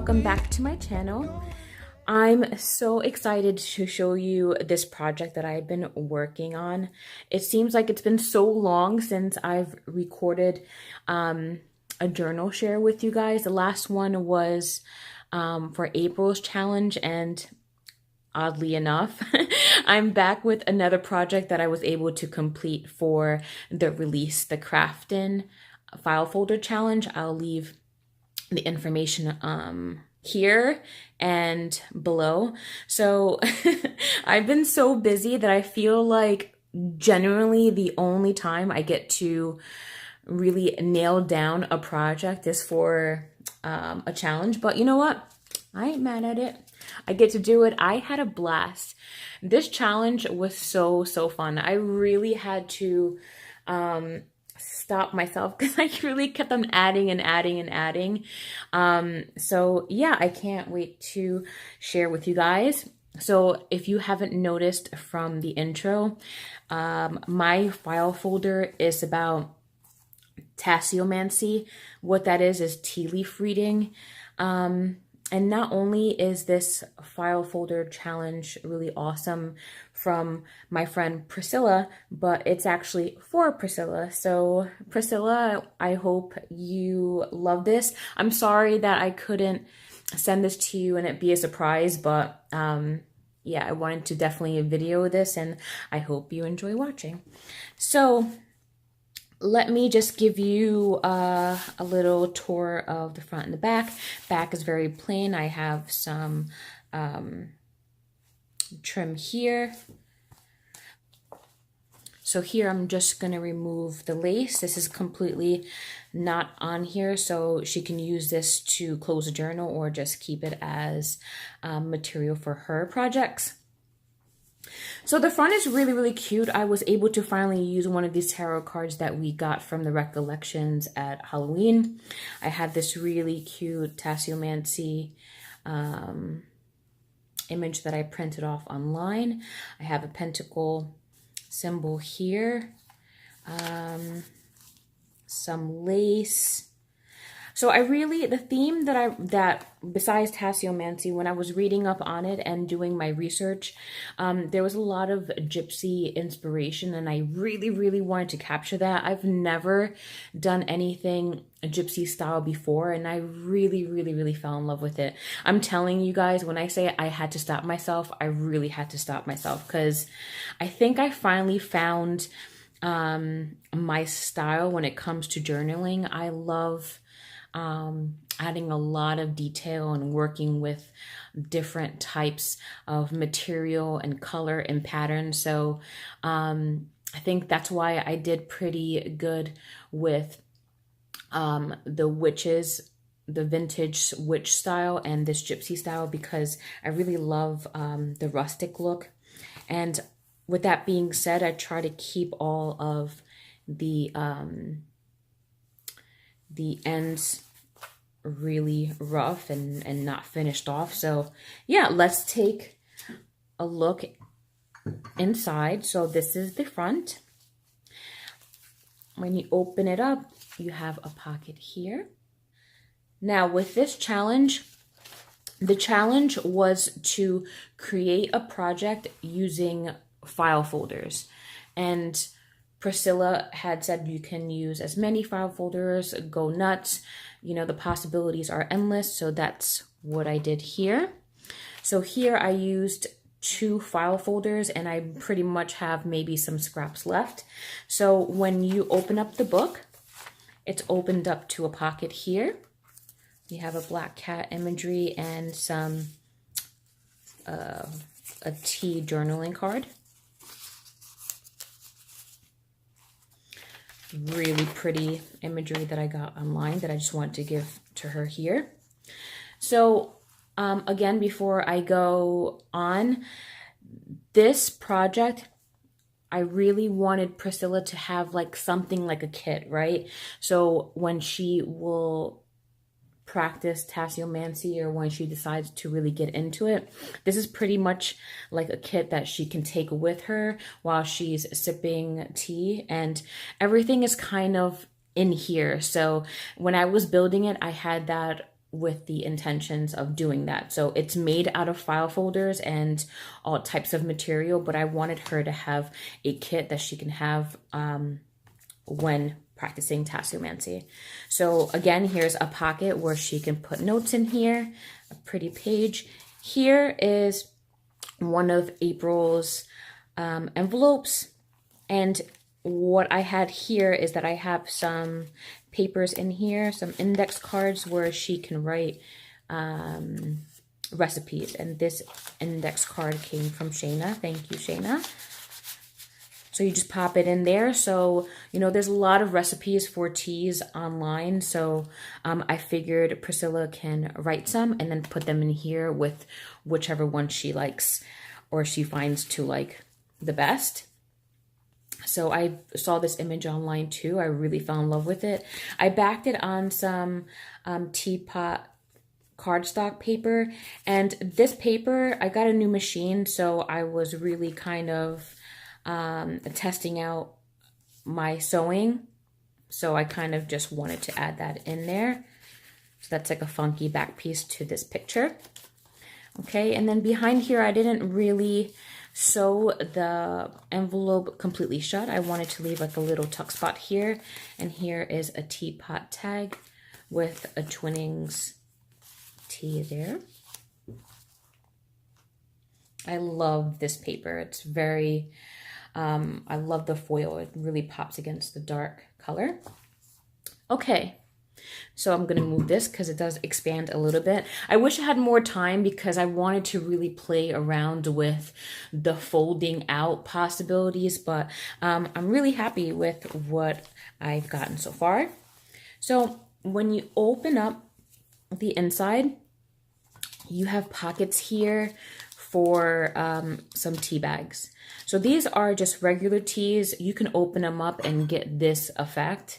welcome back to my channel. I'm so excited to show you this project that I've been working on. It seems like it's been so long since I've recorded a journal share with you guys. The last one was for April's challenge, and oddly enough, I'm back with another project that I was able to complete for the Release the Craftin file folder challenge. I'll leave the information here and below. So I've been so busy that I feel like genuinely the only time I get to really nail down a project is for a challenge. But you know what? I ain't mad at it. I get to do it. I had a blast. This challenge was so fun. I really had to stop myself because I really kept on adding and adding and adding. So yeah, I can't wait to share with you guys. So if you haven't noticed from the intro, my file folder is about tasseomancy. What that is tea leaf reading. And not only is this file folder challenge really awesome from my friend Priscilla, but it's actually for Priscilla. So Priscilla, I hope you love this. I'm sorry that I couldn't send this to you and it be a surprise, but yeah, I wanted to definitely video this and I hope you enjoy watching. So let me just give you a little tour of the front and the back. Back is very plain. I have some trim here. So here I'm just going to remove the lace. This is completely not on here, so she can use this to close a journal or just keep it as material for her projects. So the front is really cute. I was able to finally use one of these tarot cards that we got from the recollections at Halloween. I had this really cute tasseomancy image that I printed off online. I have a pentacle symbol here, some lace. So I really, the theme that besides tasseomancy, when I was reading up on it and doing my research, there was a lot of gypsy inspiration, and I really wanted to capture that. I've never done anything gypsy style before, and I really fell in love with it. I'm telling you guys, when I say I had to stop myself, I really had to stop myself, because I think I finally found my style when it comes to journaling. I love adding a lot of detail and working with different types of material and color and pattern. So I think that's why I did pretty good with the witches, the vintage witch style and this gypsy style, because I really love the rustic look. And with that being said, I try to keep all of the ends really rough and not finished off. So yeah, let's take a look inside. So this is the front. When you open it up, you have a pocket here. Now with this challenge, the challenge was to create a project using file folders, and Priscilla had said you can use as many file folders, go nuts. You know, the possibilities are endless. So that's what I did here. So here I used 2 file folders, and I pretty much have maybe some scraps left. So when you open up the book, it's opened up to a pocket here. You have a black cat imagery and some a tea journaling card. Really pretty imagery that I got online that I just want to give to her here. So again, before I go on, this project, I really wanted Priscilla to have like something like a kit, right? So when she will practice tasseomancy, or when she decides to really get into it, this is pretty much like a kit that she can take with her while she's sipping tea, and everything is kind of in here. So when I was building it, I had that with the intentions of doing that. So it's made out of file folders and all types of material, but I wanted her to have a kit that she can have when practicing tasseomancy. So again, here's a pocket where she can put notes in here, a pretty page. Here is one of April's envelopes, and what I had here is that I have some papers in here, some index cards where she can write recipes, and this index card came from Shayna. Thank you, Shayna. So you just pop it in there. So, you know, there's a lot of recipes for teas online. So I figured Priscilla can write some and then put them in here with whichever one she likes or she finds to like the best. So I saw this image online too. I really fell in love with it. I backed it on some teapot cardstock paper. And this paper, I got a new machine. So I was really kind of testing out my sewing. So I kind of just wanted to add that in there. So that's like a funky back piece to this picture. Okay, and then behind here, I didn't really sew the envelope completely shut. I wanted to leave like a little tuck spot here. And here is a teapot tag with a Twinings tea there. I love this paper. It's very, I love the foil. It really pops against the dark color. Okay. So I'm going to move this because it does expand a little bit. I wish I had more time because I wanted to really play around with the folding out possibilities, but I'm really happy with what I've gotten so far. So when you open up the inside, you have pockets here for some tea bags. So these are just regular teas. You can open them up and get this effect.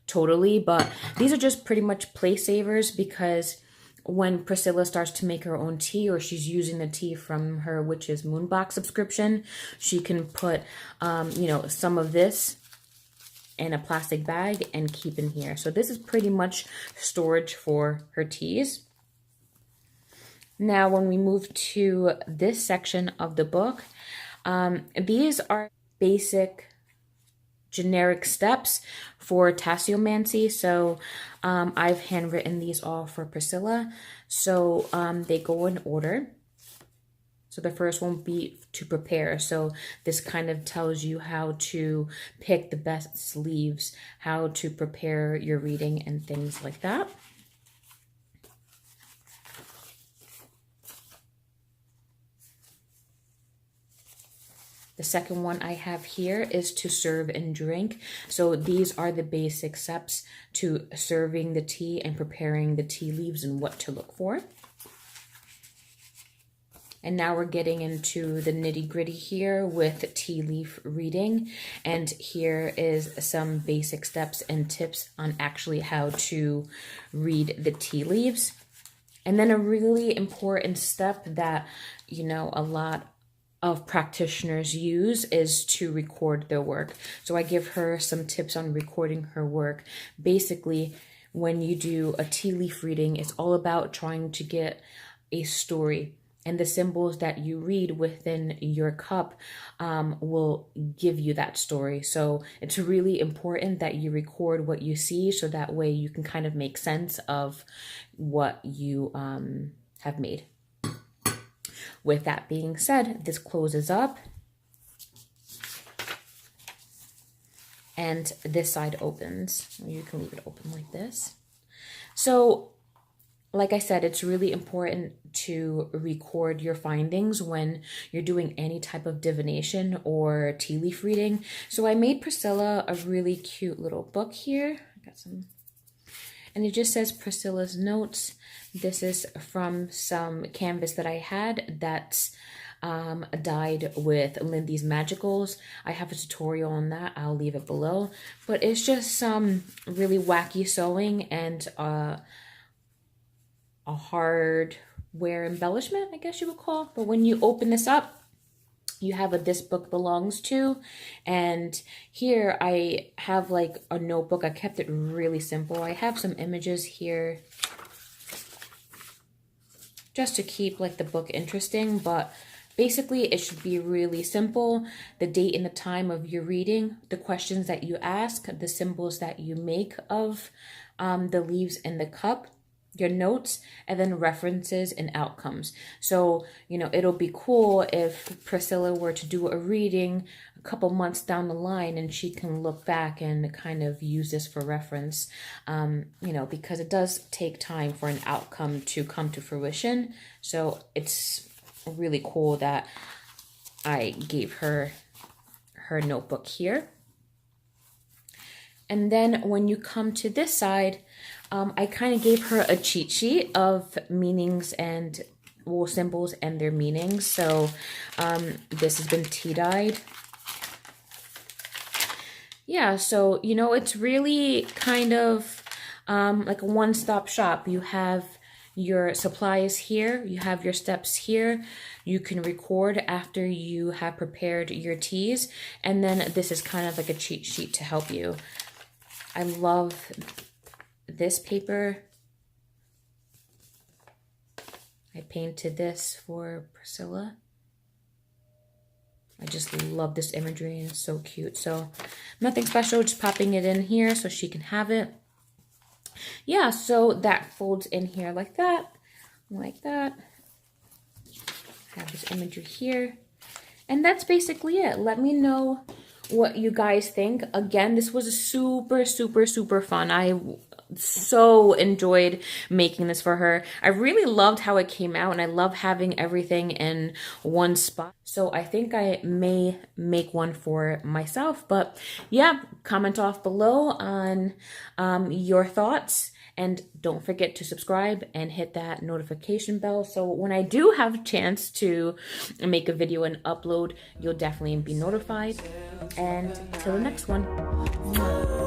Totally, but these are just pretty much place savers because when Priscilla starts to make her own tea or she's using the tea from her Witch's Moonbox subscription, she can put, you know, some of this in a plastic bag and keep in here. So this is pretty much storage for her teas. Now, when we move to this section of the book, these are basic generic steps for tasseomancy. So I've handwritten these all for Priscilla. So they go in order. So the first one will be to prepare. So this kind of tells you how to pick the best sleeves, how to prepare your reading and things like that. The second one I have here is to serve and drink. So these are the basic steps to serving the tea and preparing the tea leaves and what to look for. And now we're getting into the nitty-gritty here with tea leaf reading. And here is some basic steps and tips on actually how to read the tea leaves. And then a really important step that, you know, a lot of practitioners use is to record their work. So I give her some tips on recording her work. Basically, when you do a tea leaf reading, it's all about trying to get a story. And the symbols that you read within your cup will give you that story. So it's really important that you record what you see so that way you can kind of make sense of what you have made. With that being said, this closes up and this side opens. You can leave it open like this. So, like I said, it's really important to record your findings when you're doing any type of divination or tea leaf reading. So I made Priscilla a really cute little book here. I got some, and it just says Priscilla's Notes. This is from some canvas that I had that's dyed with Lindy's Magicals. I have a tutorial on that. I'll leave it below. But it's just some really wacky sewing and a hardware embellishment, I guess you would call. But when you open this up, you have a This Book Belongs To. And here I have like a notebook. I kept it really simple. I have some images here just to keep like the book interesting, but basically it should be really simple. The date and the time of your reading, the questions that you ask, the symbols that you make of the leaves in the cup, your notes, and then references and outcomes. So, you know, it'll be cool if Priscilla were to do a reading a couple months down the line and she can look back and kind of use this for reference, you know, because it does take time for an outcome to come to fruition. So it's really cool that I gave her her notebook here. And then when you come to this side, I kind of gave her a cheat sheet of meanings and wool symbols and their meanings. So this has been tea-dyed. Yeah, so, you know, it's really kind of like a one-stop shop. You have your supplies here, you have your steps here, you can record after you have prepared your teas, and then this is kind of like a cheat sheet to help you. I love this paper. I painted this for Priscilla. I just love this imagery and it's so cute. So nothing special, just popping it in here so she can have it. Yeah, so that folds in here like that, like that. Have this imagery here. And that's basically it. Let me know what you guys think. Again, this was super, super, super fun. I so enjoyed making this for her. I really loved how it came out, and I love having everything in one spot. So I think I may make one for myself. But yeah, comment off below on your thoughts. And don't forget to subscribe and hit that notification bell. So when I do have a chance to make a video and upload, you'll definitely be notified. And till the next one.